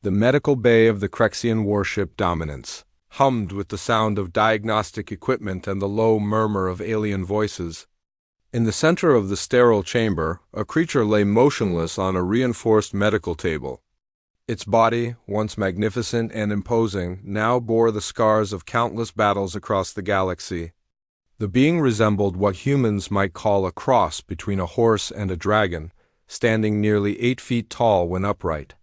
The medical bay of the Crexian warship Dominance hummed with the sound of diagnostic equipment and the low murmur of alien voices. In the center of the sterile chamber, a creature lay motionless on a reinforced medical table. Its body, once magnificent and imposing, now bore the scars of countless battles across the galaxy. The being resembled what humans might call a cross between a horse and a dragon, standing nearly 8 feet tall when upright.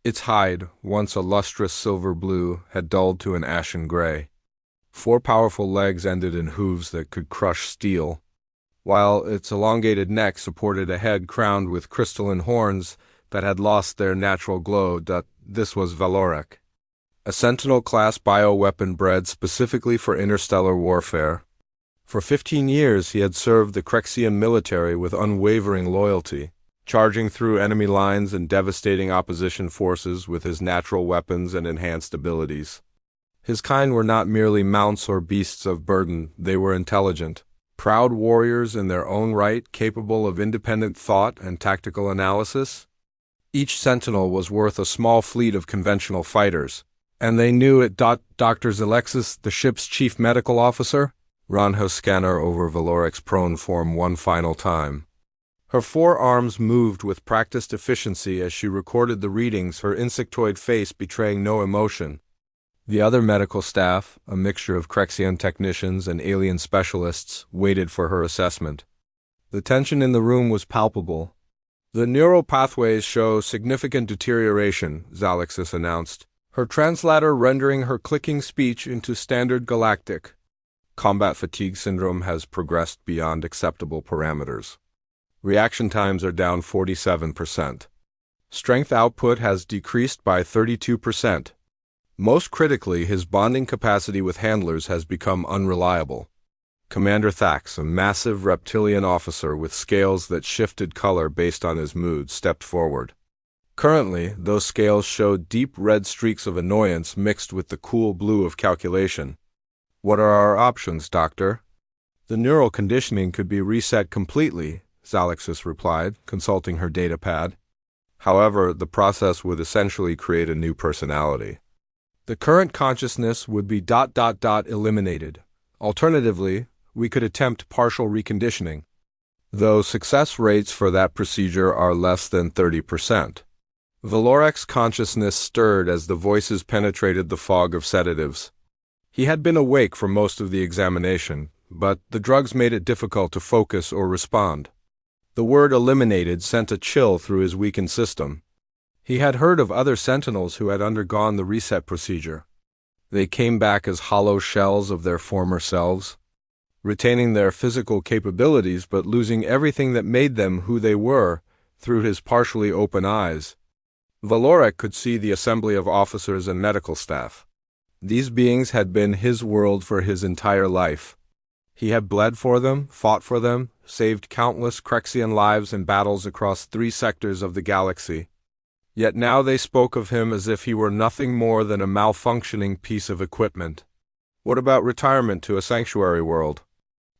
Its hide, once a lustrous silver blue, had dulled to an ashen gray. 4 powerful legs ended in hooves that could crush steel, while its elongated neck supported a head crowned with crystalline horns that had lost their natural glow. This was Valorek, a Sentinel-class bioweapon bred specifically for interstellar warfare. For 15 years he had served the Crexian military with unwavering loyalty, charging through enemy lines and devastating opposition forces with his natural weapons and enhanced abilities. His kind were not merely mounts or beasts of burden, they were intelligent, proud warriors in their own right, capable of independent thought and tactical analysis. Each Sentinel was worth a small fleet of conventional fighters, and they knew it. Dr. Alexis, the ship's chief medical officer, ran her scanner over Valorek's prone form one final time. Her 4 arms moved with practiced efficiency as she recorded the readings, her insectoid face betraying no emotion. The other medical staff, a mixture of Crexian technicians and alien specialists, waited for her assessment. The tension in the room was palpable. The neural pathways show significant deterioration, Zalexis announced, her translator rendering her clicking speech into standard galactic. Combat fatigue syndrome has progressed beyond acceptable parameters. Reaction times are down 47%. Strength output has decreased by 32%. Most critically, his bonding capacity with handlers has become unreliable. Commander Thax, a massive reptilian officer with scales that shifted color based on his mood, stepped forward. Currently, those scales showed deep red streaks of annoyance mixed with the cool blue of calculation. What are our options, Doctor? The neural conditioning could be reset completely, Zalexis replied, consulting her datapad. However, the process would essentially create a new personality. The current consciousness would be ... eliminated. Alternatively, we could attempt partial reconditioning, though success rates for that procedure are less than 30%. Valorek's consciousness stirred as the voices penetrated the fog of sedatives. He had been awake for most of the examination, but the drugs made it difficult to focus or respond. The word eliminated sent a chill through his weakened system. He had heard of other Sentinels who had undergone the reset procedure. They came back as hollow shells of their former selves, retaining their physical capabilities but losing everything that made them who they were through his partially open eyes. Valorek could see the assembly of officers and medical staff. These beings had been his world for his entire life. He had bled for them, fought for them, saved countless Crexian lives in battles across 3 sectors of the galaxy. Yet now they spoke of him as if he were nothing more than a malfunctioning piece of equipment. What about retirement to a sanctuary world?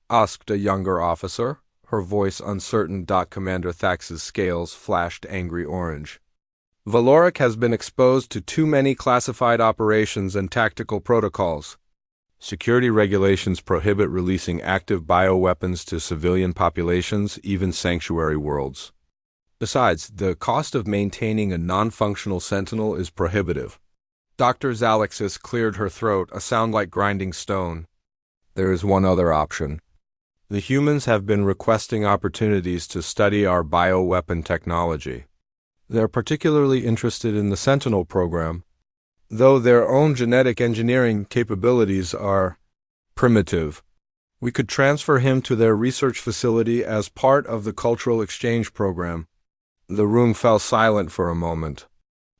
Asked a younger officer, her voice uncertain. Commander Thax's scales flashed angry orange. Valorek has been exposed to too many classified operations and tactical protocols. Security regulations prohibit releasing active bioweapons to civilian populations, even sanctuary worlds. Besides, the cost of maintaining a non-functional Sentinel is prohibitive. Dr. Zalexis cleared her throat, a sound like grinding stone. There is one other option. The humans have been requesting opportunities to study our bioweapon technology. They're particularly interested in the Sentinel program, though their own genetic engineering capabilities are primitive. We could transfer him to their research facility as part of the cultural exchange program. The room fell silent for a moment.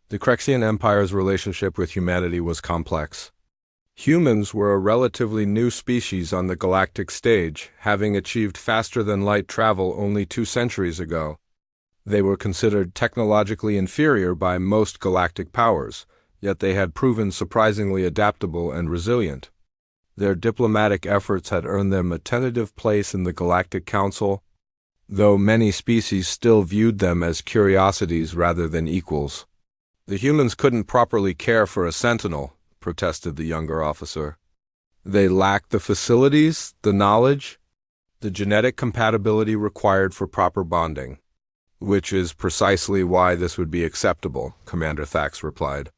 The Crexian Empire's relationship with humanity was complex. Humans were a relatively new species on the galactic stage, having achieved faster-than-light travel only 2 centuries ago. They were considered technologically inferior by most galactic powers, yet they had proven surprisingly adaptable and resilient. Their diplomatic efforts had earned them a tentative place in the Galactic Council, though many species still viewed them as curiosities rather than equals. The humans couldn't properly care for a sentinel, protested the younger officer. They lacked the facilities, the knowledge, the genetic compatibility required for proper bonding. Which is precisely why this would be acceptable, Commander Thax replied,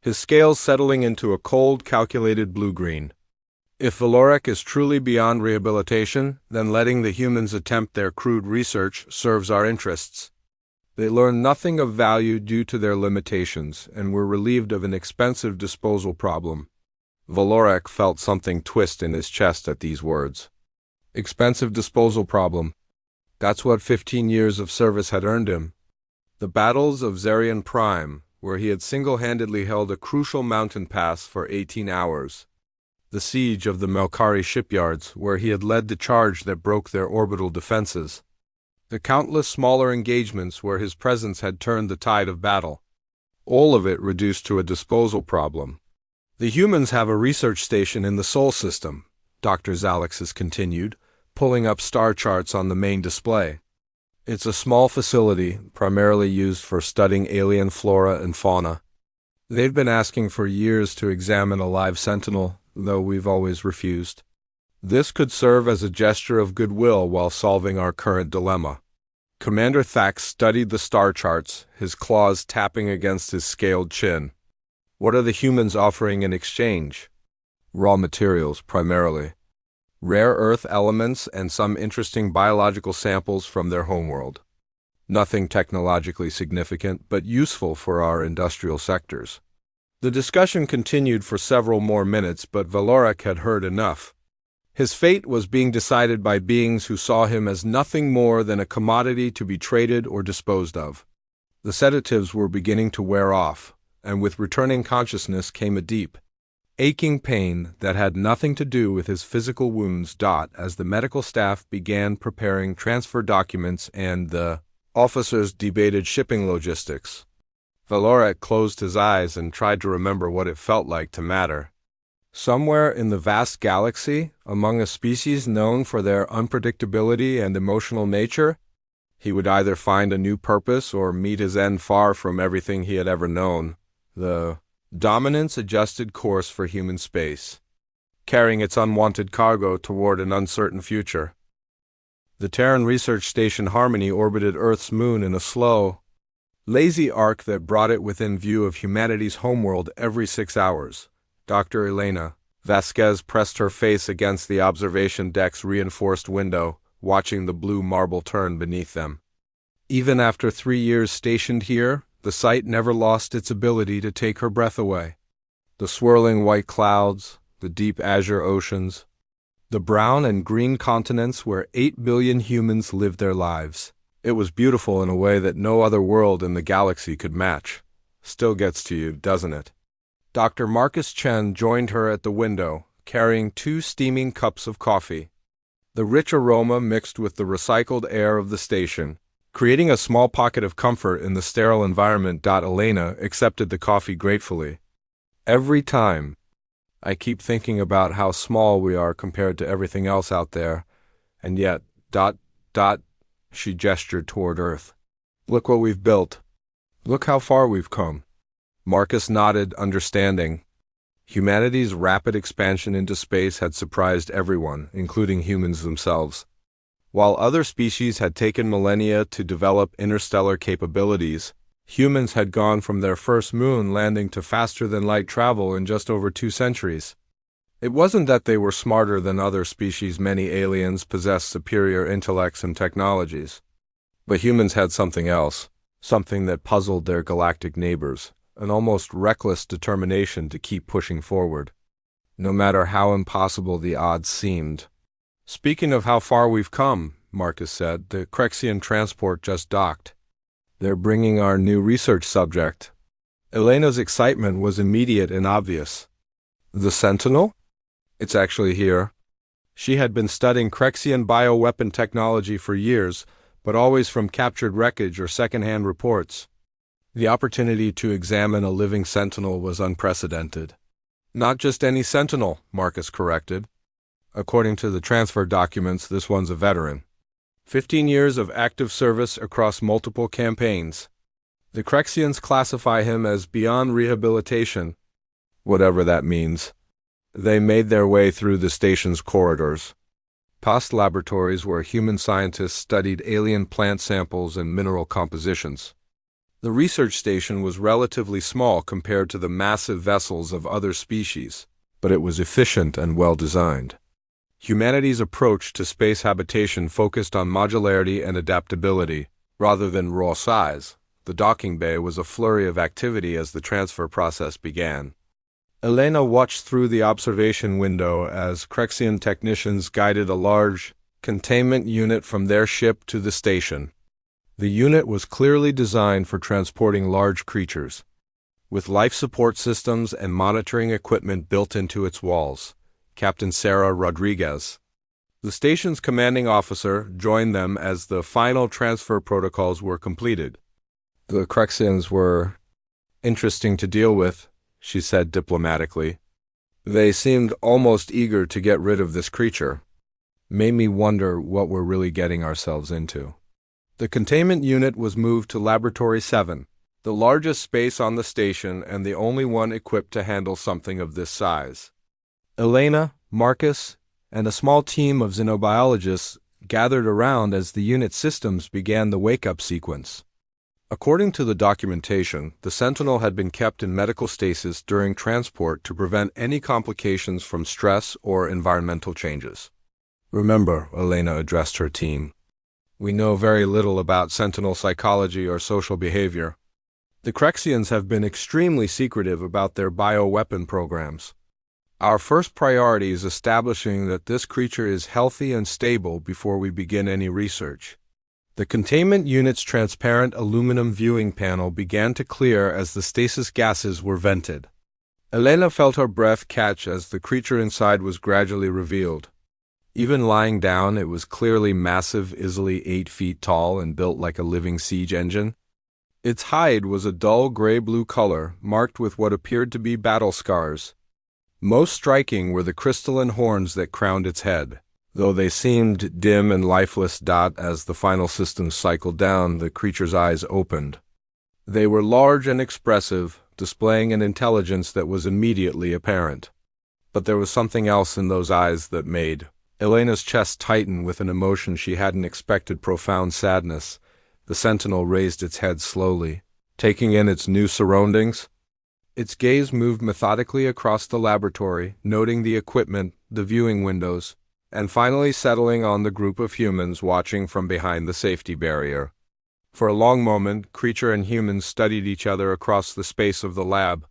his scales settling into a cold, calculated blue-green. If Valorek is truly beyond rehabilitation, then letting the humans attempt their crude research serves our interests. They learn nothing of value due to their limitations, and were relieved of an expensive disposal problem. Valorek felt something twist in his chest at these words. Expensive disposal problem. That's what 15 years of service had earned him. The battles of Zarian Prime, where he had single-handedly held a crucial mountain pass for 18 hours. The siege of the Melkari shipyards, where he had led the charge that broke their orbital defenses. The countless smaller engagements where his presence had turned the tide of battle. All of it reduced to a disposal problem. The humans have a research station in the Sol system, Dr. Zalexis continued, pulling up star charts on the main display. It's a small facility, primarily used for studying alien flora and fauna. They've been asking for years to examine a live sentinel, though we've always refused. This could serve as a gesture of goodwill while solving our current dilemma. Commander Thax studied the star charts, his claws tapping against his scaled chin. What are the humans offering in exchange? Raw materials, primarily. Rare earth elements and some interesting biological samples from their homeworld. Nothing technologically significant, but useful for our industrial sectors. The discussion continued for several more minutes, but Valorek had heard enough. His fate was being decided by beings who saw him as nothing more than a commodity to be traded or disposed of. The sedatives were beginning to wear off, and with returning consciousness came a deep, aching pain that had nothing to do with his physical wounds. As the medical staff began preparing transfer documents and the officers debated shipping logistics, Valorek closed his eyes and tried to remember what it felt like to matter. Somewhere in the vast galaxy, among a species known for their unpredictability and emotional nature, he would either find a new purpose or meet his end far from everything he had ever known. The Dominance adjusted course for human space, carrying its unwanted cargo toward an uncertain future. The Terran research station Harmony orbited Earth's moon in a slow, lazy arc that brought it within view of humanity's homeworld every 6 hours. Dr. Elena Vasquez pressed her face against the observation deck's reinforced window, watching the blue marble turn beneath them. Even after 3 years stationed here, the sight never lost its ability to take her breath away. The swirling white clouds, the deep azure oceans, the brown and green continents where 8 billion humans lived their lives. It was beautiful in a way that no other world in the galaxy could match. Still gets to you, doesn't it? Dr. Marcus Chen joined her at the window, carrying 2 steaming cups of coffee. The rich aroma mixed with the recycled air of the station, creating a small pocket of comfort in the sterile environment. Elena accepted the coffee gratefully. Every time, I keep thinking about how small we are compared to everything else out there, and yet, she gestured toward Earth. Look what we've built. Look how far we've come. Marcus nodded, understanding. Humanity's rapid expansion into space had surprised everyone, including humans themselves. While other species had taken millennia to develop interstellar capabilities, humans had gone from their first moon landing to faster-than-light travel in just over 2 centuries. It wasn't that they were smarter than other species. Many aliens possessed superior intellects and technologies. But humans had something else, something that puzzled their galactic neighbors, an almost reckless determination to keep pushing forward, no matter how impossible the odds seemed. Speaking of how far we've come, Marcus said, the Crexian transport just docked. They're bringing our new research subject. Elena's excitement was immediate and obvious. The Sentinel? It's actually here. She had been studying Crexian bioweapon technology for years, but always from captured wreckage or second-hand reports. The opportunity to examine a living Sentinel was unprecedented. Not just any Sentinel, Marcus corrected. According to the transfer documents, this one's a veteran. 15 years of active service across multiple campaigns. The Crexians classify him as beyond rehabilitation, whatever that means. They made their way through the station's corridors, past laboratories where human scientists studied alien plant samples and mineral compositions. The research station was relatively small compared to the massive vessels of other species, but it was efficient and well-designed. Humanity's approach to space habitation focused on modularity and adaptability, rather than raw size. The docking bay was a flurry of activity as the transfer process began. Elena watched through the observation window as Crexian technicians guided a large containment unit from their ship to the station. The unit was clearly designed for transporting large creatures, with life support systems and monitoring equipment built into its walls. Captain Sarah Rodriguez, the station's commanding officer, joined them as the final transfer protocols were completed. The Crexians were interesting to deal with, she said diplomatically. They seemed almost eager to get rid of this creature. Made me wonder what we're really getting ourselves into. The containment unit was moved to Laboratory 7, the largest space on the station and the only one equipped to handle something of this size. Elena, Marcus, and a small team of xenobiologists gathered around as the unit's systems began the wake-up sequence. According to the documentation, the Sentinel had been kept in medical stasis during transport to prevent any complications from stress or environmental changes. Remember, Elena addressed her team, we know very little about Sentinel psychology or social behavior. The Crexians have been extremely secretive about their bioweapon programs. Our first priority is establishing that this creature is healthy and stable before we begin any research. The containment unit's transparent aluminum viewing panel began to clear as the stasis gases were vented. Elena felt her breath catch as the creature inside was gradually revealed. Even lying down, it was clearly massive, easily 8 feet tall and built like a living siege engine. Its hide was a dull gray-blue color, marked with what appeared to be battle scars. Most striking were the crystalline horns that crowned its head. Though they seemed dim and lifeless, as the final systems cycled down, the creature's eyes opened. They were large and expressive, displaying an intelligence that was immediately apparent. But there was something else in those eyes that made Elena's chest tighten with an emotion she hadn't expected: profound sadness. The Sentinel raised its head slowly, taking in its new surroundings. Its gaze moved methodically across the laboratory, noting the equipment, the viewing windows, and finally settling on the group of humans watching from behind the safety barrier. For a long moment, creature and humans studied each other across the space of the lab.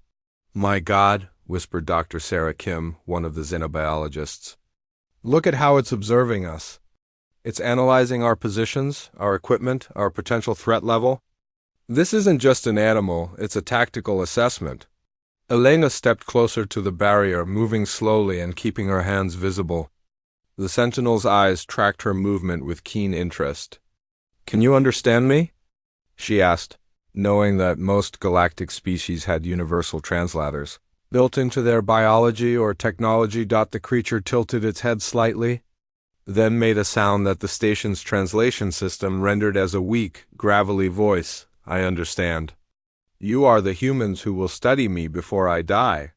"My God," whispered Dr. Sarah Kim, one of the xenobiologists. "Look at how it's observing us. It's analyzing our positions, our equipment, our potential threat level. This isn't just an animal, it's a tactical assessment." Elena stepped closer to the barrier, moving slowly and keeping her hands visible. The Sentinel's eyes tracked her movement with keen interest. "Can you understand me?" she asked, knowing that most galactic species had universal translators built into their biology or technology. The creature tilted its head slightly, then made a sound that the station's translation system rendered as a weak, gravelly voice. "I understand. You are the humans who will study me before I die."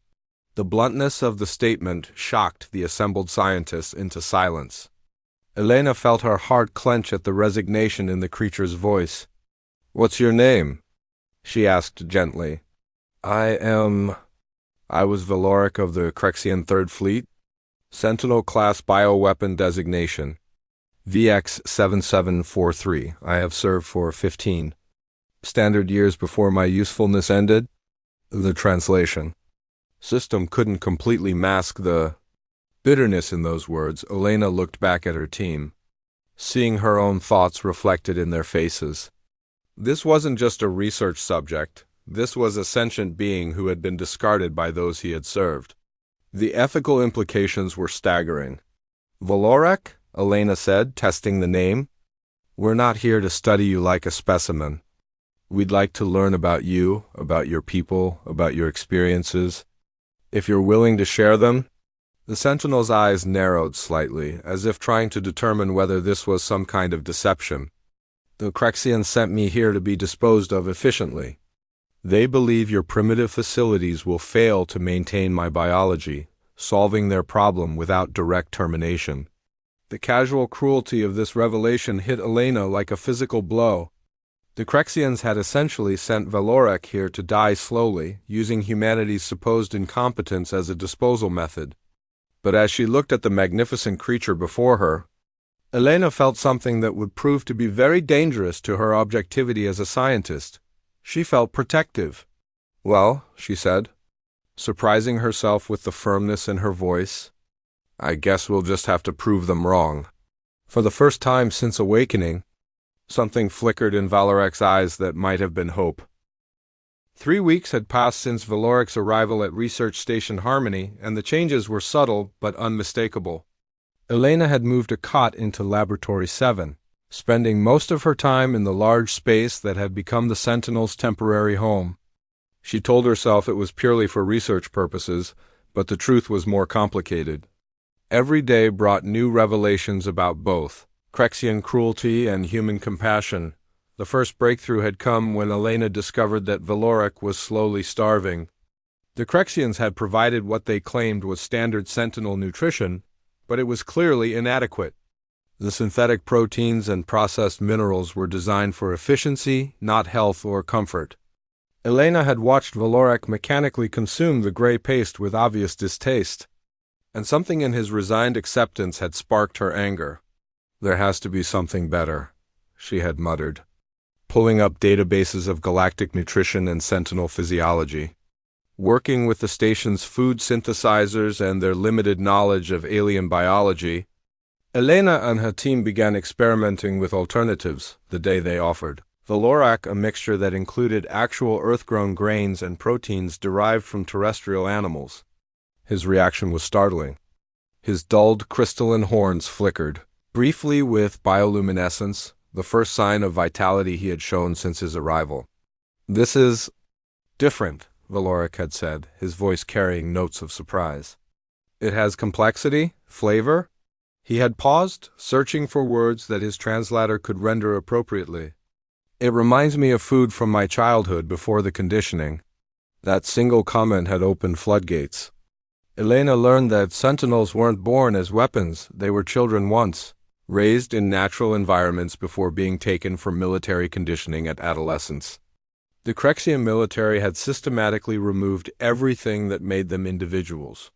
The bluntness of the statement shocked the assembled scientists into silence. Elena felt her heart clench at the resignation in the creature's voice. "What's your name?" she asked gently. I was Valoric of the Crexian Third Fleet. Sentinel-class bioweapon designation. VX-7743. I have served for 15 standard years before my usefulness ended." The translation system couldn't completely mask the bitterness in those words. Elena looked back at her team, seeing her own thoughts reflected in their faces. This wasn't just a research subject. This was a sentient being who had been discarded by those he had served. The ethical implications were staggering. "Valorek?" Elena said, testing the name. "We're not here to study you like a specimen. We'd like to learn about you, about your people, about your experiences. If you're willing to share them." The Sentinel's eyes narrowed slightly, as if trying to determine whether this was some kind of deception. The Crexians sent me here to be disposed of efficiently. They believe your primitive facilities will fail to maintain my biology, solving their problem without direct termination. The casual cruelty of this revelation hit Elena like a physical blow. The Crexians had essentially sent Valorek here to die slowly, using humanity's supposed incompetence as a disposal method. But as she looked at the magnificent creature before her, Elena felt something that would prove to be very dangerous to her objectivity as a scientist. She felt protective. "Well," she said, surprising herself with the firmness in her voice, "I guess we'll just have to prove them wrong." For the first time since awakening, something flickered in Valorek's eyes that might have been hope. 3 weeks had passed since Valorek's arrival at Research Station Harmony, and the changes were subtle but unmistakable. Elena had moved a cot into Laboratory 7, spending most of her time in the large space that had become the Sentinel's temporary home. She told herself it was purely for research purposes, but the truth was more complicated. Every day brought new revelations about both Crexian cruelty and human compassion. The first breakthrough had come when Elena discovered that Valorek was slowly starving. The Crexians had provided what they claimed was standard Sentinel nutrition, but it was clearly inadequate. The synthetic proteins and processed minerals were designed for efficiency, not health or comfort. Elena had watched Valorek mechanically consume the gray paste with obvious distaste, and something in his resigned acceptance had sparked her anger. "There has to be something better," she had muttered, pulling up databases of galactic nutrition and Sentinel physiology. Working with the station's food synthesizers and their limited knowledge of alien biology, Elena and her team began experimenting with alternatives the day they offered. Valorek, a mixture that included actual Earth-grown grains and proteins derived from terrestrial animals. His reaction was startling. His dulled crystalline horns flickered, briefly with bioluminescence, the first sign of vitality he had shown since his arrival. "This is different," Valorek had said, his voice carrying notes of surprise. "It has complexity, flavor." He had paused, searching for words that his translator could render appropriately. "It reminds me of food from my childhood before the conditioning." That single comment had opened floodgates. Elena learned that Sentinels weren't born as weapons, they were children once, raised in natural environments before being taken for military conditioning at adolescence. The Crexian military had systematically removed everything that made them individuals,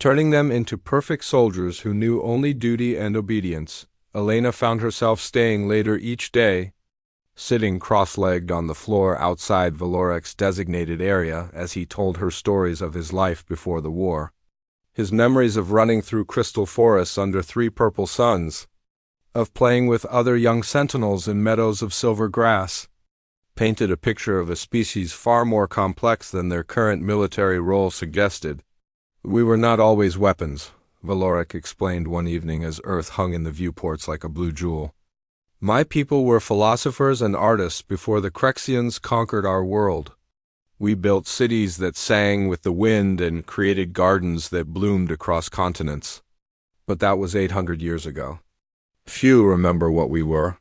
turning them into perfect soldiers who knew only duty and obedience. Elena found herself staying later each day, sitting cross-legged on the floor outside Valorek's designated area as he told her stories of his life before the war. His memories of running through crystal forests under 3 purple suns, of playing with other young sentinels in meadows of silver grass, painted a picture of a species far more complex than their current military role suggested. "We were not always weapons," Valorek explained one evening as Earth hung in the viewports like a blue jewel. "My people were philosophers and artists before the Crexians conquered our world. We built cities that sang with the wind and created gardens that bloomed across continents. But that was 800 years ago. Few remember what we were."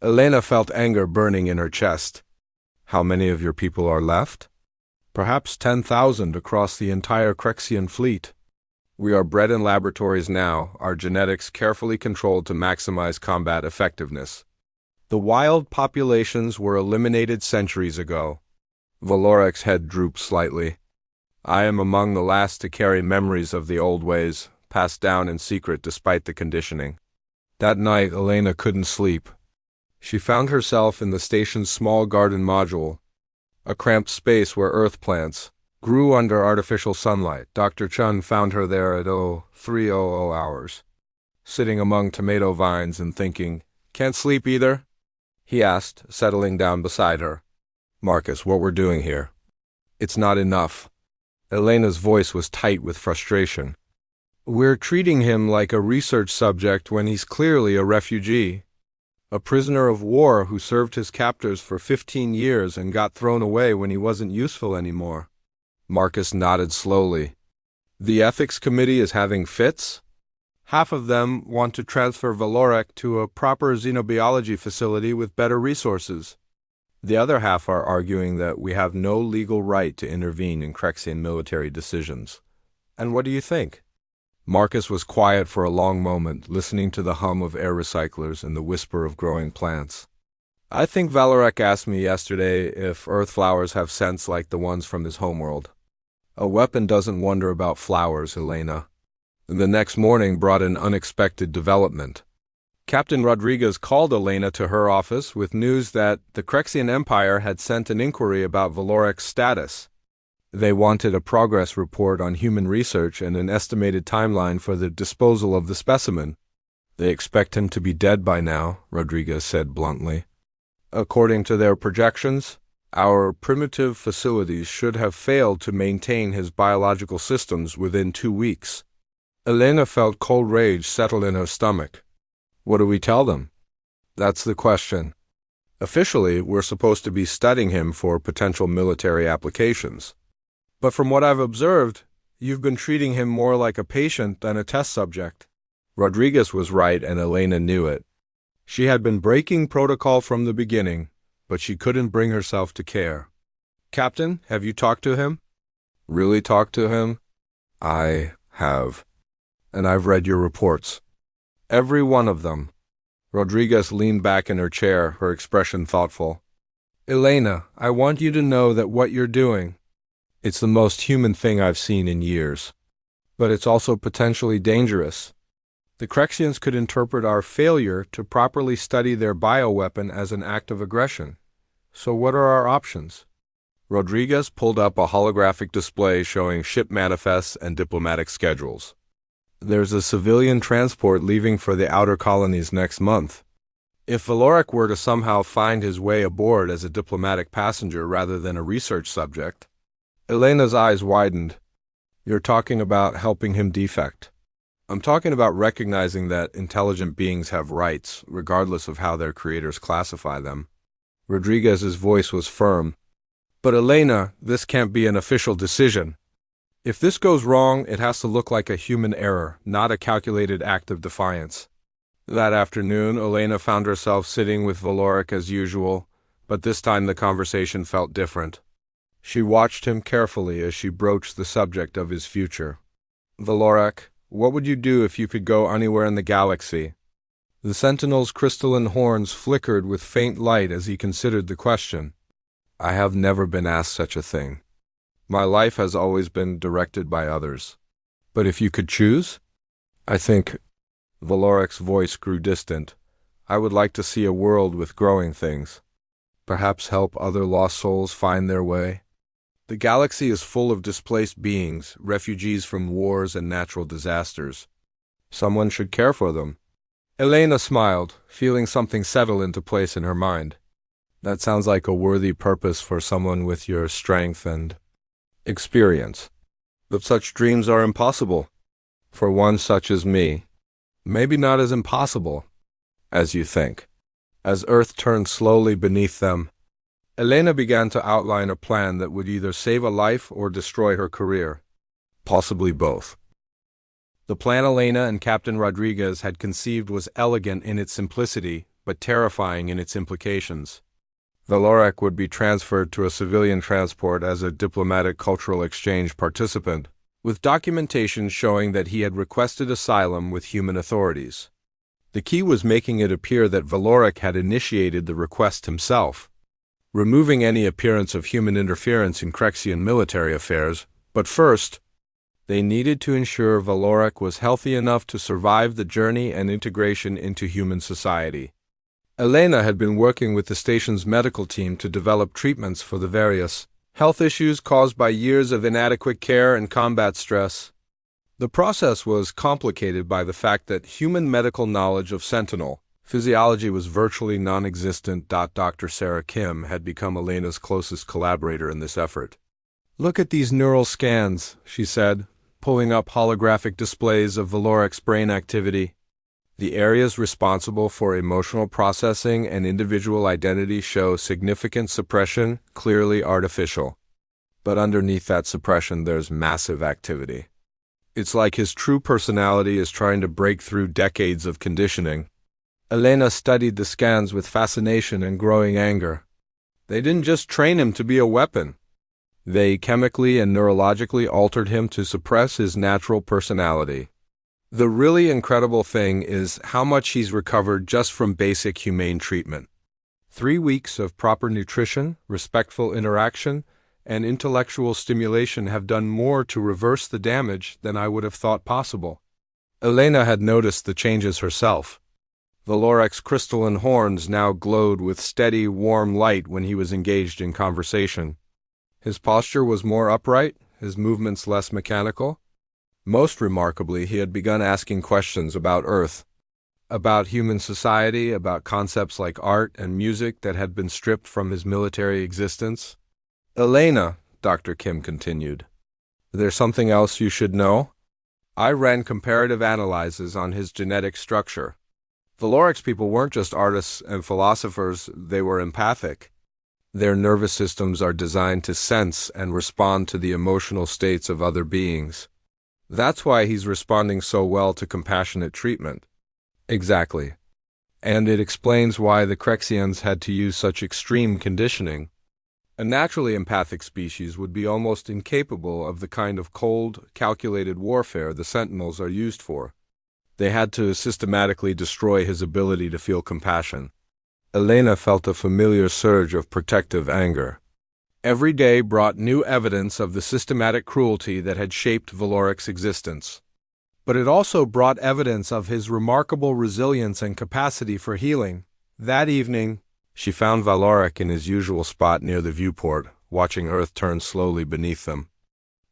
Elena felt anger burning in her chest. "How many of your people are left?" "Perhaps 10,000 across the entire Crexian fleet. We are bred in laboratories now, our genetics carefully controlled to maximize combat effectiveness. The wild populations were eliminated centuries ago." Valorek's head drooped slightly. "I am among the last to carry memories of the old ways, passed down in secret despite the conditioning." That night, Elena couldn't sleep. She found herself in the station's small garden module, a cramped space where earth plants grew under artificial sunlight. Dr. Chun found her there at 0300 hours, sitting among tomato vines and thinking. "Can't sleep either?" he asked, settling down beside her. "Marcus, what we're doing here. It's not enough." Elena's voice was tight with frustration. "We're treating him like a research subject when he's clearly a refugee. A prisoner of war who served his captors for 15 years and got thrown away when he wasn't useful anymore." Marcus nodded slowly. "The ethics committee is having fits?" Half of them want to transfer Valorek to a proper xenobiology facility with better resources. The other half are arguing that we have no legal right to intervene in Crexian military decisions. And what do you think? Marcus was quiet for a long moment, listening to the hum of air recyclers and the whisper of growing plants. I think Valorek asked me yesterday if earth flowers have scents like the ones from his homeworld. A weapon doesn't wonder about flowers, Elena. The next morning brought an unexpected development. Captain Rodriguez called Elena to her office with news that the Crexian Empire had sent an inquiry about Valorek's status. They wanted a progress report on human research and an estimated timeline for the disposal of the specimen. They expect him to be dead by now, Rodriguez said bluntly. According to their projections, our primitive facilities should have failed to maintain his biological systems within 2 weeks. Elena felt cold rage settle in her stomach. What do we tell them? That's the question. Officially, we're supposed to be studying him for potential military applications. But from what I've observed, you've been treating him more like a patient than a test subject. Rodriguez was right, and Elena knew it. She had been breaking protocol from the beginning, but she couldn't bring herself to care. Captain, have you talked to him? Really talked to him? I have. And I've read your reports. Every one of them. Rodriguez leaned back in her chair, her expression thoughtful. Elena, I want you to know that what you're doing, it's the most human thing I've seen in years. But it's also potentially dangerous. The Crexians could interpret our failure to properly study their bioweapon as an act of aggression. So what are our options? Rodriguez pulled up a holographic display showing ship manifests and diplomatic schedules. There's a civilian transport leaving for the outer colonies next month. If Valorek were to somehow find his way aboard as a diplomatic passenger rather than a research subject. Elena's eyes widened. You're talking about helping him defect. I'm talking about recognizing that intelligent beings have rights, regardless of how their creators classify them. Rodriguez's voice was firm. But Elena, this can't be an official decision. If this goes wrong, it has to look like a human error, not a calculated act of defiance. That afternoon, Elena found herself sitting with Valorek as usual, but this time the conversation felt different. She watched him carefully as she broached the subject of his future. Valorek, what would you do if you could go anywhere in the galaxy? The Sentinel's crystalline horns flickered with faint light as he considered the question. I have never been asked such a thing. My life has always been directed by others. But if you could choose? I think, Valorek's voice grew distant, I would like to see a world with growing things. Perhaps help other lost souls find their way. The galaxy is full of displaced beings, refugees from wars and natural disasters. Someone should care for them. Elena smiled, feeling something settle into place in her mind. That sounds like a worthy purpose for someone with your strength and experience. But such dreams are impossible. For one such as me. Maybe not as impossible as you think. As Earth turned slowly beneath them, Elena began to outline a plan that would either save a life or destroy her career. Possibly both. The plan Elena and Captain Rodriguez had conceived was elegant in its simplicity, but terrifying in its implications. Valorek would be transferred to a civilian transport as a diplomatic cultural exchange participant, with documentation showing that he had requested asylum with human authorities. The key was making it appear that Valorek had initiated the request himself, removing any appearance of human interference in Crexian military affairs, but first, they needed to ensure Valorek was healthy enough to survive the journey and integration into human society. Elena had been working with the station's medical team to develop treatments for the various health issues caused by years of inadequate care and combat stress. The process was complicated by the fact that human medical knowledge of Sentinel physiology was virtually non-existent. Dr. Sarah Kim had become Elena's closest collaborator in this effort. Look at these neural scans, she said, pulling up holographic displays of Valorek's brain activity. The areas responsible for emotional processing and individual identity show significant suppression, clearly artificial. But underneath that suppression there's massive activity. It's like his true personality is trying to break through decades of conditioning. Elena studied the scans with fascination and growing anger. They didn't just train him to be a weapon. They chemically and neurologically altered him to suppress his natural personality. The really incredible thing is how much he's recovered just from basic humane treatment. 3 weeks of proper nutrition, respectful interaction, and intellectual stimulation have done more to reverse the damage than I would have thought possible. Elena had noticed the changes herself. Valoric's crystalline horns now glowed with steady, warm light when he was engaged in conversation. His posture was more upright, his movements less mechanical. Most remarkably, he had begun asking questions about Earth, about human society, about concepts like art and music that had been stripped from his military existence. Elena, Dr. Kim continued, there's something else you should know? I ran comparative analyses on his genetic structure. Valoric's people weren't just artists and philosophers, they were empathic. Their nervous systems are designed to sense and respond to the emotional states of other beings. That's why he's responding so well to compassionate treatment. Exactly. And it explains why the Crexians had to use such extreme conditioning. A naturally empathic species would be almost incapable of the kind of cold, calculated warfare the Sentinels are used for. They had to systematically destroy his ability to feel compassion. Elena felt a familiar surge of protective anger. Every day brought new evidence of the systematic cruelty that had shaped Valoric's existence. But it also brought evidence of his remarkable resilience and capacity for healing. That evening, she found Valoric in his usual spot near the viewport, watching Earth turn slowly beneath them.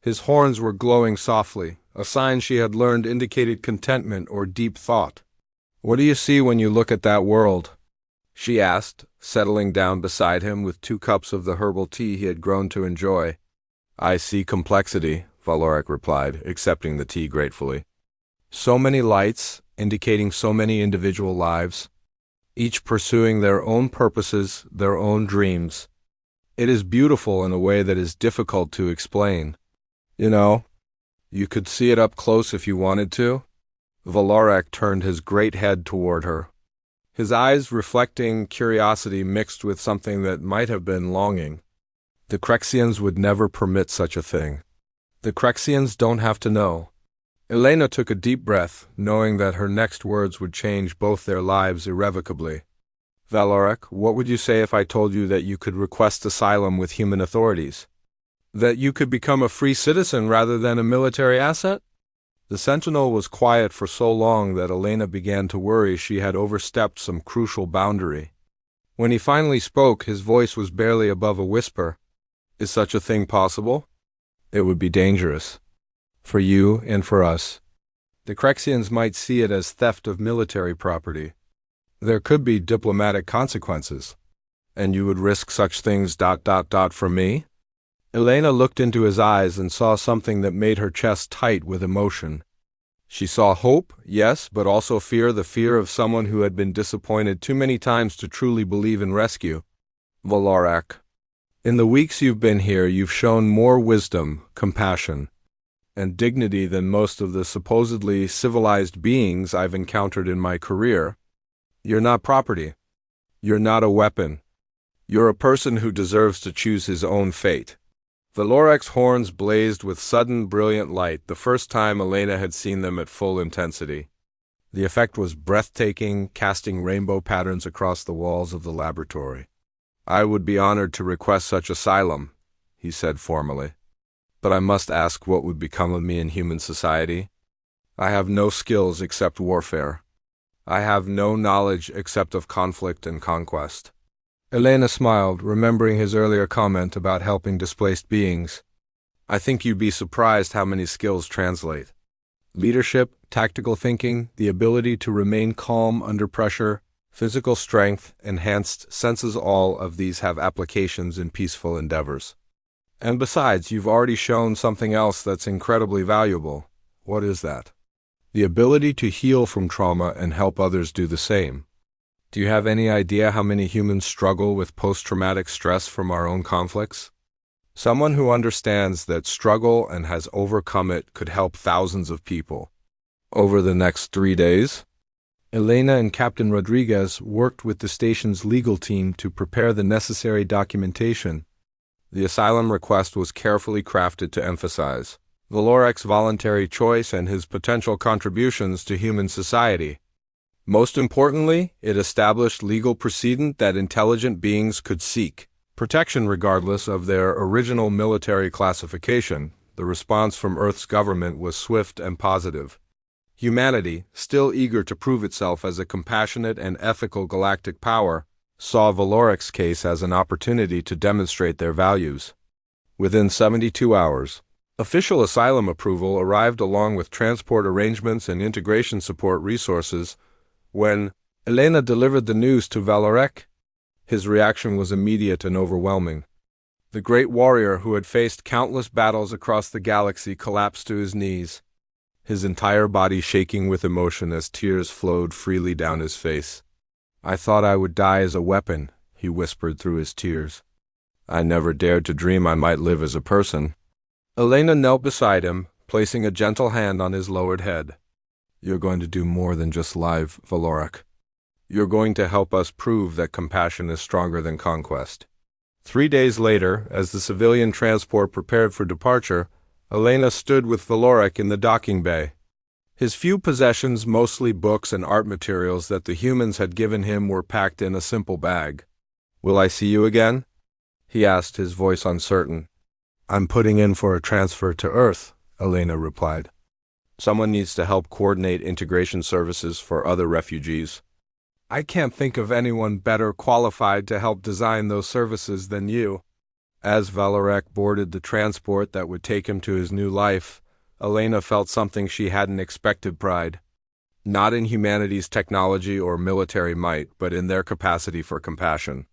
His horns were glowing softly, a sign she had learned indicated contentment or deep thought. "What do you see when you look at that world?" she asked, settling down beside him with 2 cups of the herbal tea he had grown to enjoy. "I see complexity," Valoric replied, accepting the tea gratefully. "So many lights, indicating so many individual lives, each pursuing their own purposes, their own dreams. It is beautiful in a way that is difficult to explain. You know, you could see it up close if you wanted to." Valoric turned his great head toward her, his eyes reflecting curiosity mixed with something that might have been longing. The Crexians would never permit such a thing. The Crexians don't have to know. Elena took a deep breath, knowing that her next words would change both their lives irrevocably. "Valoric, what would you say if I told you that you could request asylum with human authorities? That you could become a free citizen rather than a military asset?" The Sentinel was quiet for so long that Elena began to worry she had overstepped some crucial boundary. When he finally spoke, his voice was barely above a whisper. "Is such a thing possible?" "It would be dangerous. For you and for us. The Crexians might see it as theft of military property. There could be diplomatic consequences. And you would risk such things ... for me?" Elena looked into his eyes and saw something that made her chest tight with emotion. She saw hope, yes, but also fear, the fear of someone who had been disappointed too many times to truly believe in rescue. "Valoric, in the weeks you've been here, you've shown more wisdom, compassion, and dignity than most of the supposedly civilized beings I've encountered in my career. You're not property. You're not a weapon. You're a person who deserves to choose his own fate." Valoric's horns blazed with sudden, brilliant light, the first time Elena had seen them at full intensity. The effect was breathtaking, casting rainbow patterns across the walls of the laboratory. "I would be honored to request such asylum," he said formally. "But I must ask what would become of me in human society. I have no skills except warfare. I have no knowledge except of conflict and conquest." Elena smiled, remembering his earlier comment about helping displaced beings. "I think you'd be surprised how many skills translate. Leadership, tactical thinking, the ability to remain calm under pressure, physical strength, enhanced senses, all of these have applications in peaceful endeavors. And besides, you've already shown something else that's incredibly valuable." "What is that?" "The ability to heal from trauma and help others do the same. Do you have any idea how many humans struggle with post-traumatic stress from our own conflicts? Someone who understands that struggle and has overcome it could help thousands of people. Over the next 3 days, Elena and Captain Rodriguez worked with the station's legal team to prepare the necessary documentation. The asylum request was carefully crafted to emphasize Valorek's voluntary choice and his potential contributions to human society. Most importantly, it established legal precedent that intelligent beings could seek protection regardless of their original military classification. The response from Earth's government was swift and positive. Humanity, still eager to prove itself as a compassionate and ethical galactic power, saw Valorek's case as an opportunity to demonstrate their values. Within 72 hours, official asylum approval arrived along with transport arrangements and integration support resources. When Elena delivered the news to Valorek, his reaction was immediate and overwhelming. The great warrior who had faced countless battles across the galaxy collapsed to his knees, his entire body shaking with emotion as tears flowed freely down his face. "I thought I would die as a weapon," he whispered through his tears. "I never dared to dream I might live as a person." Elena knelt beside him, placing a gentle hand on his lowered head. "You're going to do more than just live, Valorek. You're going to help us prove that compassion is stronger than conquest." 3 days later, as the civilian transport prepared for departure, Elena stood with Valorek in the docking bay. His few possessions, mostly books and art materials that the humans had given him, were packed in a simple bag. "Will I see you again?" he asked, his voice uncertain. "I'm putting in for a transfer to Earth," Elena replied. "Someone needs to help coordinate integration services for other refugees. I can't think of anyone better qualified to help design those services than you." As Valorek boarded the transport that would take him to his new life, Elena felt something she hadn't expected: pride. Not in humanity's technology or military might, but in their capacity for compassion.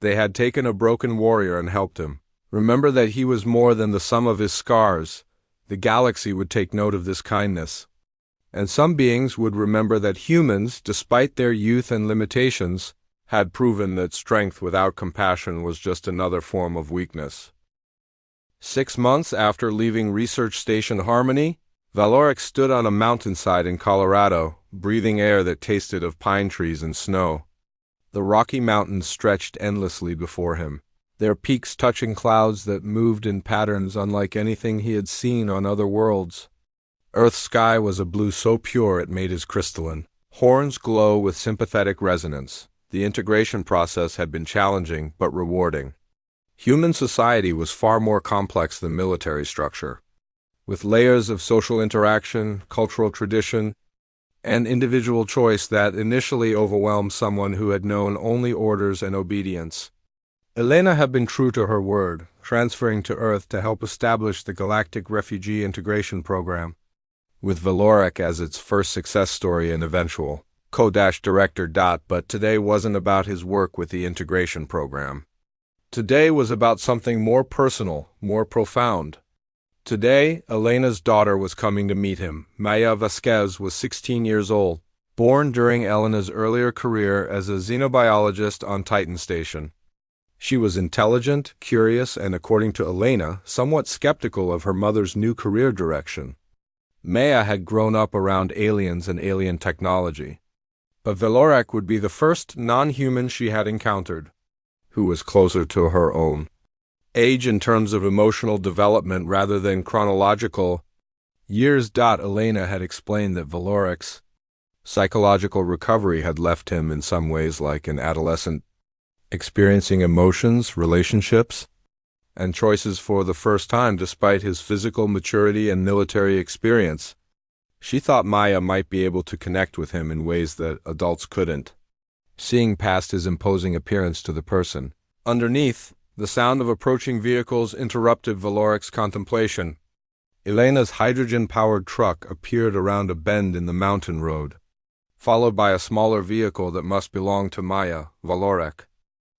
They had taken a broken warrior and helped him. Remember that he was more than the sum of his scars. The galaxy would take note of this kindness. And some beings would remember that humans, despite their youth and limitations, had proven that strength without compassion was just another form of weakness. 6 months after leaving Research Station Harmony, Valorek stood on a mountainside in Colorado, breathing air that tasted of pine trees and snow. The Rocky Mountains stretched endlessly before him, their peaks touching clouds that moved in patterns unlike anything he had seen on other worlds. Earth's sky was a blue so pure it made his crystalline horns glow with sympathetic resonance. The integration process had been challenging but rewarding. Human society was far more complex than military structure, with layers of social interaction, cultural tradition, and individual choice that initially overwhelmed someone who had known only orders and obedience. Elena had been true to her word, transferring to Earth to help establish the Galactic Refugee Integration Program, with Valorek as its first success story and eventual co-director. But today wasn't about his work with the integration program. Today was about something more personal, more profound. Today, Elena's daughter was coming to meet him. Maya Vasquez was 16 years old, born during Elena's earlier career as a xenobiologist on Titan Station. She was intelligent, curious, and, according to Elena, somewhat skeptical of her mother's new career direction. Maya had grown up around aliens and alien technology, but Valorek would be the first non-human she had encountered who was closer to her own age in terms of emotional development rather than chronological years. Elena had explained that Valorek's psychological recovery had left him in some ways like an adolescent, experiencing emotions, relationships, and choices for the first time despite his physical maturity and military experience. She thought Maya might be able to connect with him in ways that adults couldn't, seeing past his imposing appearance to the person. Underneath, the sound of approaching vehicles interrupted Valorek's contemplation. Elena's hydrogen-powered truck appeared around a bend in the mountain road, followed by a smaller vehicle that must belong to Maya. Valorek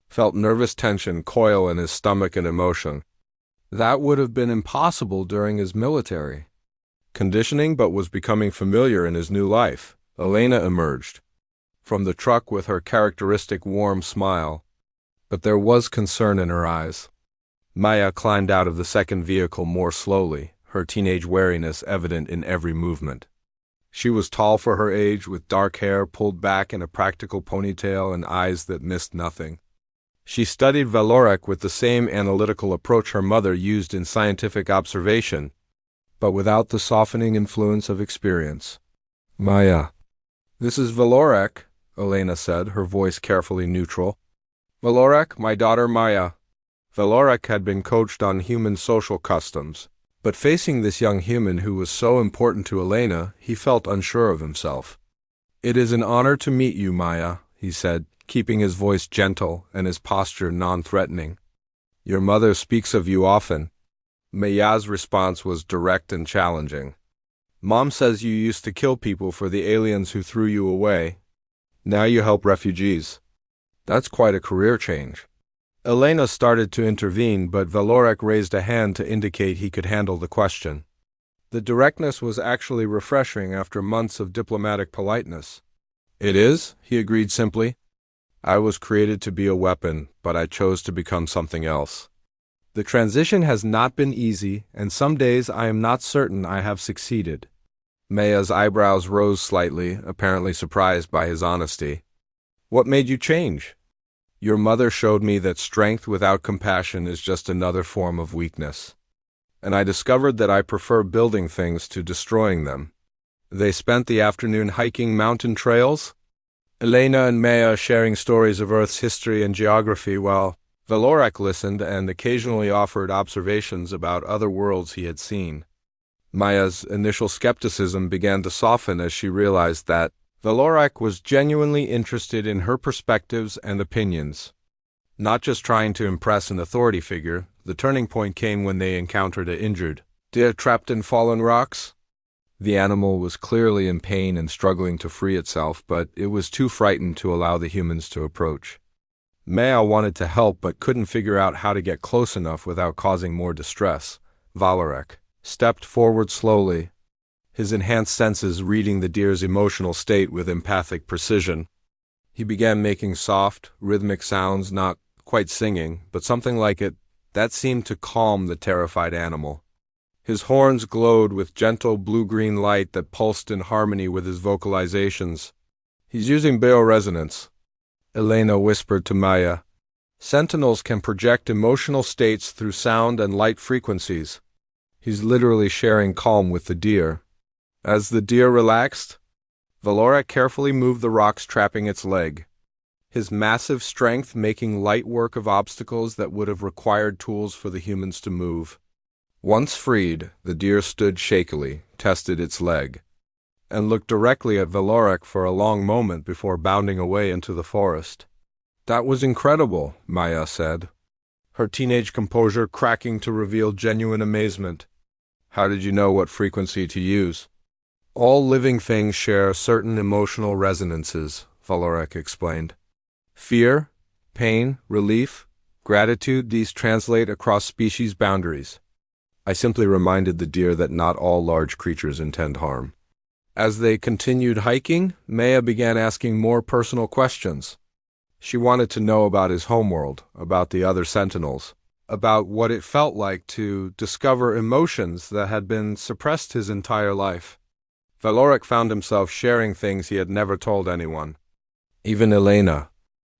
felt nervous tension coil in his stomach and emotion. That would have been impossible during his military conditioning, but was becoming familiar in his new life. Elena emerged from the truck with her characteristic warm smile, but there was concern in her eyes. Maya climbed out of the second vehicle more slowly, her teenage wariness evident in every movement. She was tall for her age, with dark hair pulled back in a practical ponytail and eyes that missed nothing. She studied Valorek with the same analytical approach her mother used in scientific observation, but without the softening influence of experience. Maya. This is Valorek, Elena said, her voice carefully neutral. Valorek, my daughter Maya. Valorek had been coached on human social customs, but facing this young human who was so important to Elena, he felt unsure of himself. It is an honor to meet you, Maya, he said, keeping his voice gentle and his posture non-threatening. Your mother speaks of you often. Maya's response was direct and challenging. Mom says you used to kill people for the aliens who threw you away. Now you help refugees. That's quite a career change. Elena started to intervene, but Valorek raised a hand to indicate he could handle the question. The directness was actually refreshing after months of diplomatic politeness. It is, he agreed simply. I was created to be a weapon, but I chose to become something else. The transition has not been easy, and some days I am not certain I have succeeded. Maya's eyebrows rose slightly, apparently surprised by his honesty. What made you change? Your mother showed me that strength without compassion is just another form of weakness. And I discovered that I prefer building things to destroying them. They spent the afternoon hiking mountain trails, Elena and Maya sharing stories of Earth's history and geography, while Valorek listened and occasionally offered observations about other worlds he had seen. Maya's initial skepticism began to soften as she realized that Valorek was genuinely interested in her perspectives and opinions. Not just trying to impress an authority figure, the turning point came when they encountered an injured deer trapped in fallen rocks. The animal was clearly in pain and struggling to free itself, but it was too frightened to allow the humans to approach. Maya wanted to help but couldn't figure out how to get close enough without causing more distress. Valorek stepped forward slowly, his enhanced senses reading the deer's emotional state with empathic precision. He began making soft, rhythmic sounds, not quite singing, but something like it, that seemed to calm the terrified animal. His horns glowed with gentle blue-green light that pulsed in harmony with his vocalizations. He's using bioresonance, Elena whispered to Maya. Sentinels can project emotional states through sound and light frequencies. He's literally sharing calm with the deer. As the deer relaxed, Valorek carefully moved the rocks trapping its leg, his massive strength making light work of obstacles that would have required tools for the humans to move. Once freed, the deer stood shakily, tested its leg, and looked directly at Valorek for a long moment before bounding away into the forest. That was incredible, Maya said, her teenage composure cracking to reveal genuine amazement. How did you know what frequency to use? All living things share certain emotional resonances, Valorek explained. Fear, pain, relief, gratitude, these translate across species boundaries. I simply reminded the deer that not all large creatures intend harm. As they continued hiking, Maya began asking more personal questions. She wanted to know about his homeworld, about the other sentinels, about what it felt like to discover emotions that had been suppressed his entire life. Valorek found himself sharing things he had never told anyone. Even Elena.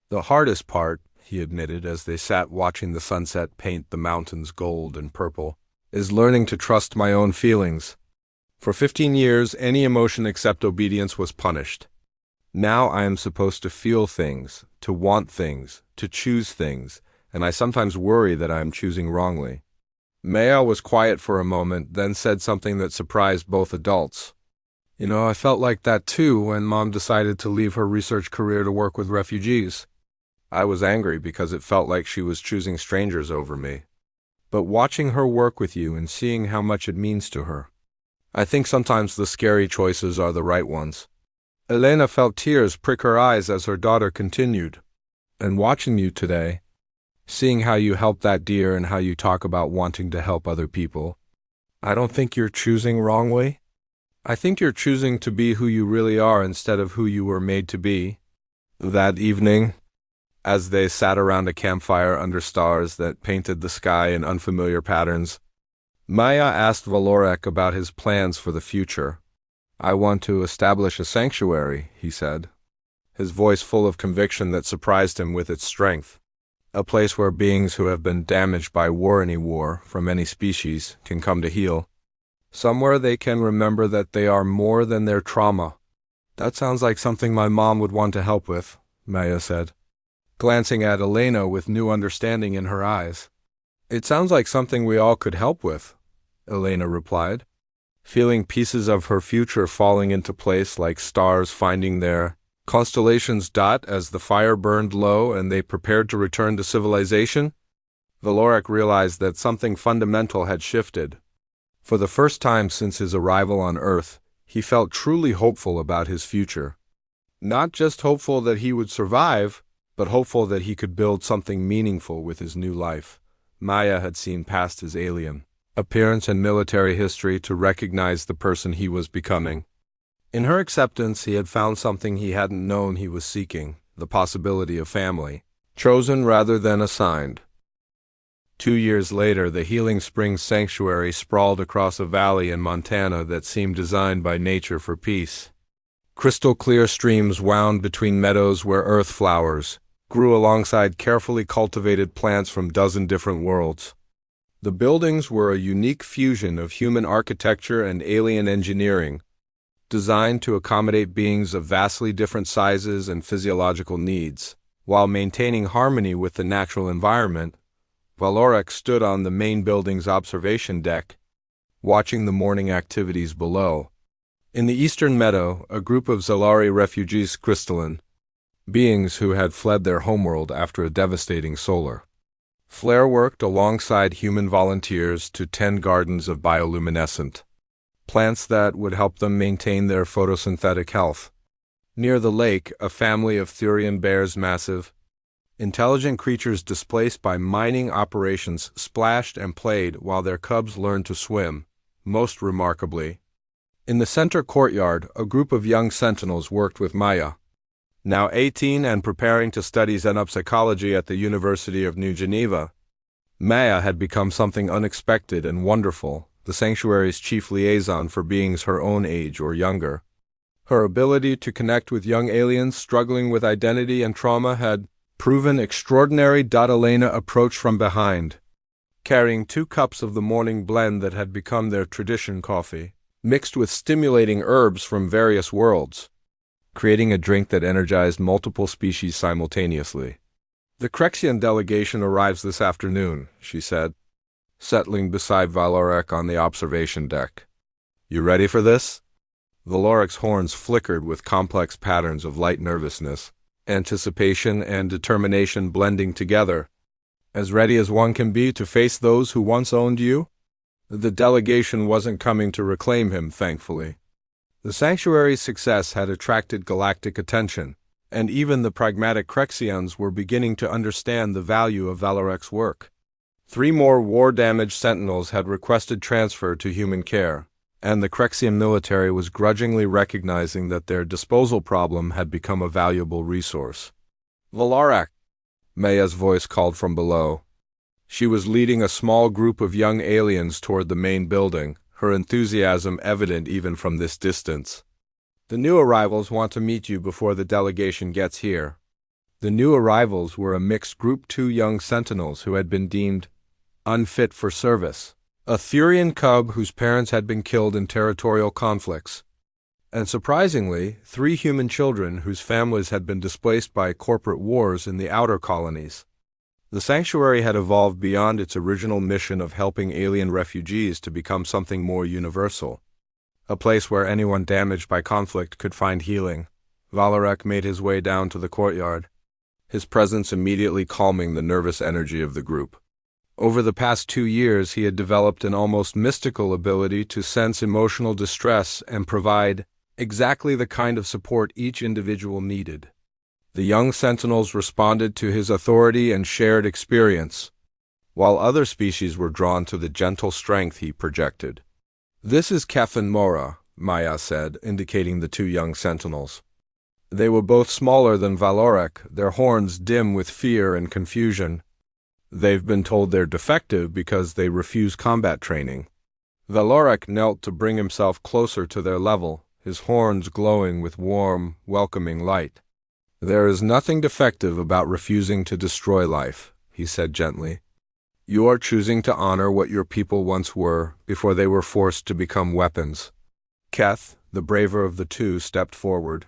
The hardest part, he admitted as they sat watching the sunset paint the mountains gold and purple, is learning to trust my own feelings. For 15 years, any emotion except obedience was punished. Now I am supposed to feel things, to want things, to choose things, and I sometimes worry that I am choosing wrongly. Maya was quiet for a moment, then said something that surprised both adults. I felt like that too when Mom decided to leave her research career to work with refugees. I was angry because it felt like she was choosing strangers over me. But watching her work with you and seeing how much it means to her, I think sometimes the scary choices are the right ones. Elena felt tears prick her eyes as her daughter continued. And watching you today, seeing how you help that deer and how you talk about wanting to help other people, I don't think you're choosing wrongly. I think you're choosing to be who you really are instead of who you were made to be. That evening, As they sat around a campfire under stars that painted the sky in unfamiliar patterns, Maya asked Valorek about his plans for the future. "I want to establish a sanctuary," he said, his voice full of conviction that surprised him with its strength. "A place where beings who have been damaged by any war from any species can come to heal. Somewhere they can remember that they are more than their trauma." "That sounds like something my mom would want to help with," Maya said, glancing at Elena with new understanding in her eyes. "It sounds like something we all could help with," Elena replied, feeling pieces of her future falling into place like stars finding their constellations. As the fire burned low and they prepared to return to civilization, Valorek realized that something fundamental had shifted. For the first time since his arrival on Earth, he felt truly hopeful about his future. Not just hopeful that he would survive, but hopeful that he could build something meaningful with his new life. Maya had seen past his alien appearance and military history to recognize the person he was becoming. In her acceptance, he had found something he hadn't known he was seeking, the possibility of family, chosen rather than assigned. 2 years later, the Healing Springs Sanctuary sprawled across a valley in Montana that seemed designed by nature for peace. Crystal-clear streams wound between meadows where earth flowers grew alongside carefully cultivated plants from 12 different worlds. The buildings were a unique fusion of human architecture and alien engineering, designed to accommodate beings of vastly different sizes and physiological needs. While maintaining harmony with the natural environment, Valorek stood on the main building's observation deck, watching the morning activities below. In the eastern meadow, a group of Zalari refugees, crystalline beings who had fled their homeworld after a devastating solar flare, worked alongside human volunteers to tend gardens of bioluminescent plants that would help them maintain their photosynthetic health. Near the lake, a family of Thurian bears, massive, intelligent creatures displaced by mining operations, splashed and played while their cubs learned to swim. Most remarkably, in the center courtyard, a group of young sentinels worked with Maya. Now 18 and preparing to study xenopsychology at the University of New Geneva, Maya had become something unexpected and wonderful, the sanctuary's chief liaison for beings her own age or younger. Her ability to connect with young aliens struggling with identity and trauma had proven extraordinary. Elena approached from behind, carrying 2 cups of the morning blend that had become their tradition, coffee, mixed with stimulating herbs from various worlds, creating a drink that energized multiple species simultaneously. "The Crexian delegation arrives this afternoon," she said, settling beside Valorek on the observation deck. "You ready for this?" Valorek's horns flickered with complex patterns of light nervousness, anticipation, and determination blending together. "As ready as one can be to face those who once owned you?" The delegation wasn't coming to reclaim him, thankfully. The sanctuary's success had attracted galactic attention, and even the pragmatic Crexians were beginning to understand the value of Valorek's work. 3 more war-damaged sentinels had requested transfer to human care, and the Crexian military was grudgingly recognizing that their disposal problem had become a valuable resource. "Valorek," Maya's voice called from below. She was leading a small group of young aliens toward the main building, her enthusiasm evident even from this distance. "The new arrivals want to meet you before the delegation gets here." The new arrivals were a mixed group: 2 young sentinels who had been deemed unfit for service, a Thurian cub whose parents had been killed in territorial conflicts, and surprisingly, 3 human children whose families had been displaced by corporate wars in the outer colonies. The sanctuary had evolved beyond its original mission of helping alien refugees to become something more universal, a place where anyone damaged by conflict could find healing. Valorek made his way down to the courtyard, his presence immediately calming the nervous energy of the group. Over the past 2 years, he had developed an almost mystical ability to sense emotional distress and provide exactly the kind of support each individual needed. The young sentinels responded to his authority and shared experience, while other species were drawn to the gentle strength he projected. "This is Kefin Mora," Maya said, indicating the 2 young sentinels. They were both smaller than Valorek, their horns dim with fear and confusion. They've been told they're defective because they refuse combat training. Valorek knelt to bring himself closer to their level, his horns glowing with warm, welcoming light. There is nothing defective about refusing to destroy life, he said gently. You are choosing to honor what your people once were before they were forced to become weapons. Keth, the braver of the two, stepped forward.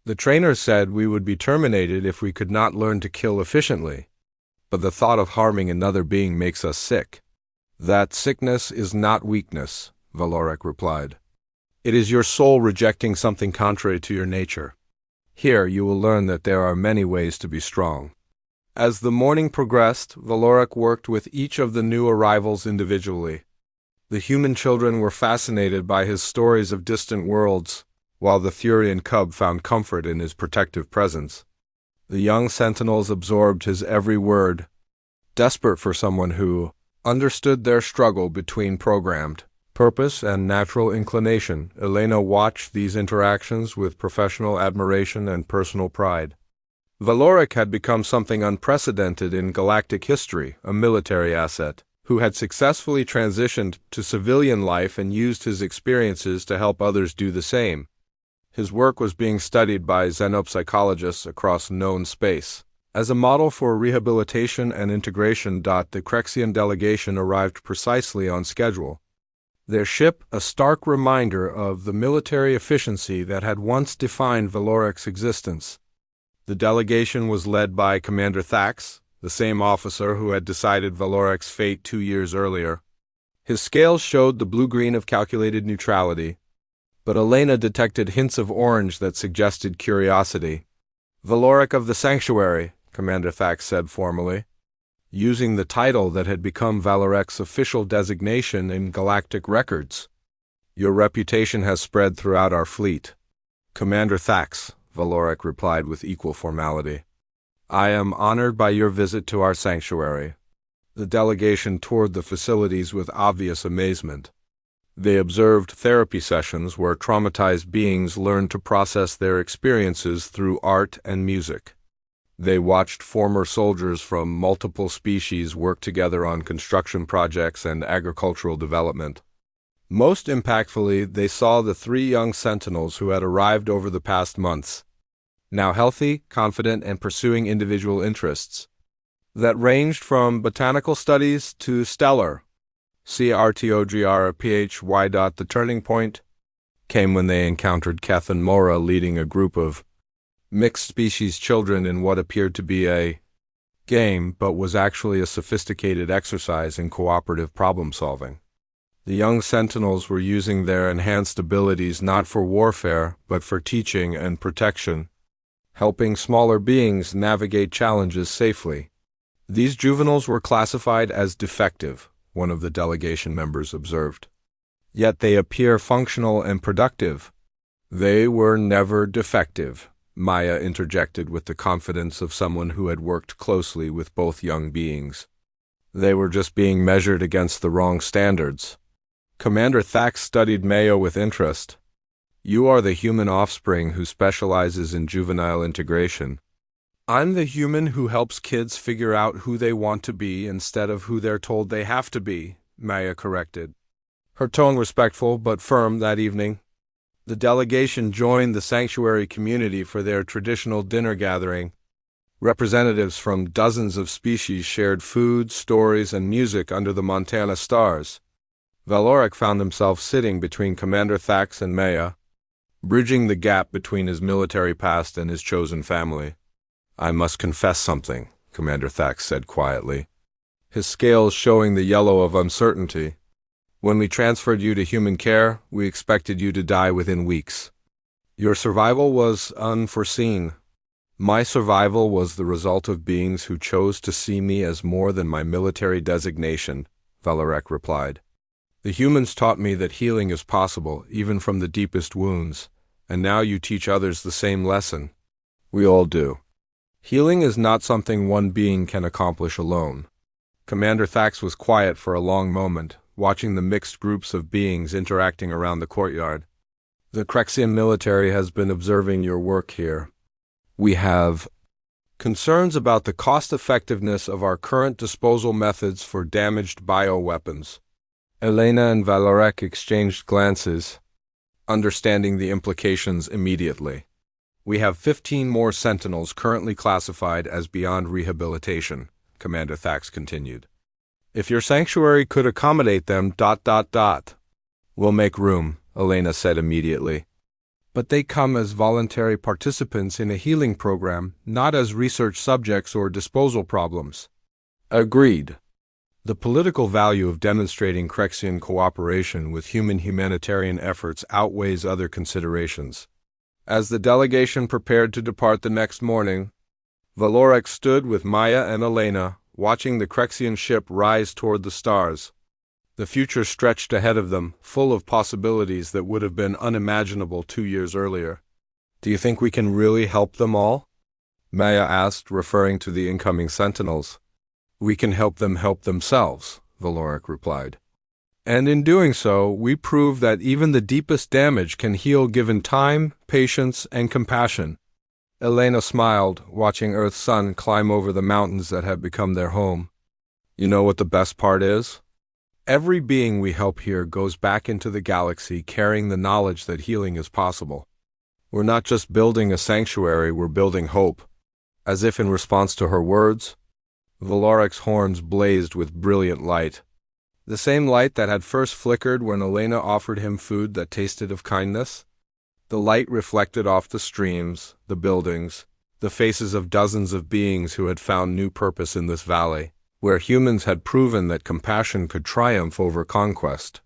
The trainer said we would be terminated if we could not learn to kill efficiently, but the thought of harming another being makes us sick. That sickness is not weakness, Valorek replied. It is your soul rejecting something contrary to your nature. Here you will learn that there are many ways to be strong. As the morning progressed, Valorek worked with each of the new arrivals individually. The human children were fascinated by his stories of distant worlds, while the Thurian cub found comfort in his protective presence. The young sentinels absorbed his every word, desperate for someone who understood their struggle between programmed purpose and natural inclination. Elena watched these interactions with professional admiration and personal pride. Valorek had become something unprecedented in galactic history, a military asset, who had successfully transitioned to civilian life and used his experiences to help others do the same. His work was being studied by xenopsychologists across known space. As a model for rehabilitation and integration, the Crexian delegation arrived precisely on schedule. Their ship, a stark reminder of the military efficiency that had once defined Valorek's existence. The delegation was led by Commander Thax, the same officer who had decided Valorek's fate 2 years earlier. His scales showed the blue-green of calculated neutrality, but Elena detected hints of orange that suggested curiosity. Valorek of the Sanctuary, Commander Thax said formally, using the title that had become Valorek's official designation in galactic records. Your reputation has spread throughout our fleet. Commander Thax, Valorek replied with equal formality. I am honored by your visit to our sanctuary. The delegation toured the facilities with obvious amazement. They observed therapy sessions where traumatized beings learned to process their experiences through art and music. They watched former soldiers from multiple species work together on construction projects and agricultural development. Most impactfully, they saw the 3 young sentinels who had arrived over the past months, now healthy, confident, and pursuing individual interests that ranged from botanical studies to stellar. CRTOGRPHY. The turning point came when they encountered Keth and Mora leading a group of mixed-species children in what appeared to be a game, but was actually a sophisticated exercise in cooperative problem-solving. The young sentinels were using their enhanced abilities not for warfare, but for teaching and protection, helping smaller beings navigate challenges safely. These juveniles were classified as defective, one of the delegation members observed. Yet they appear functional and productive. They were never defective, Maya interjected with the confidence of someone who had worked closely with both young beings. They were just being measured against the wrong standards. Commander Thax studied Mayo with interest. You are the human offspring who specializes in juvenile integration. I'm the human who helps kids figure out who they want to be instead of who they're told they have to be, Maya corrected. Her tone respectful but firm that evening. The delegation joined the sanctuary community for their traditional dinner gathering. Representatives from dozens of species shared food, stories, and music under the Montana stars. Valorek found himself sitting between Commander Thax and Maya, bridging the gap between his military past and his chosen family. I must confess something, Commander Thax said quietly, his scales showing the yellow of uncertainty. When we transferred you to human care, we expected you to die within weeks. Your survival was unforeseen. My survival was the result of beings who chose to see me as more than my military designation, Valorek replied. The humans taught me that healing is possible, even from the deepest wounds, and now you teach others the same lesson. We all do. Healing is not something one being can accomplish alone. Commander Thax was quiet for a long moment, watching the mixed groups of beings interacting around the courtyard. The Crexian military has been observing your work here, We have concerns about the cost-effectiveness of our current disposal methods for damaged bioweapons. Elena and Valorek exchanged glances, understanding the implications immediately. We have 15 more Sentinels currently classified as beyond rehabilitation, Commander Thax continued. If your sanctuary could accommodate them, We'll make room, Elena said immediately. But they come as voluntary participants in a healing program, not as research subjects or disposal problems. Agreed. The political value of demonstrating Crexian cooperation with human humanitarian efforts outweighs other considerations. As the delegation prepared to depart the next morning, Valorek stood with Maya and Elena, watching the Crexian ship rise toward the stars. The future stretched ahead of them, full of possibilities that would have been unimaginable 2 years earlier. Do you think we can really help them all? Maya asked, referring to the incoming Sentinels. We can help them help themselves, Valorek replied. And in doing so, we prove that even the deepest damage can heal given time, patience, and compassion. Elena smiled, watching Earth's sun climb over the mountains that had become their home. You know what the best part is? Every being we help here goes back into the galaxy carrying the knowledge that healing is possible. We're not just building a sanctuary, we're building hope. As if in response to her words, Valorek's horns blazed with brilliant light. The same light that had first flickered when Elena offered him food that tasted of kindness. The light reflected off the streams, the buildings, the faces of dozens of beings who had found new purpose in this valley, where humans had proven that compassion could triumph over conquest.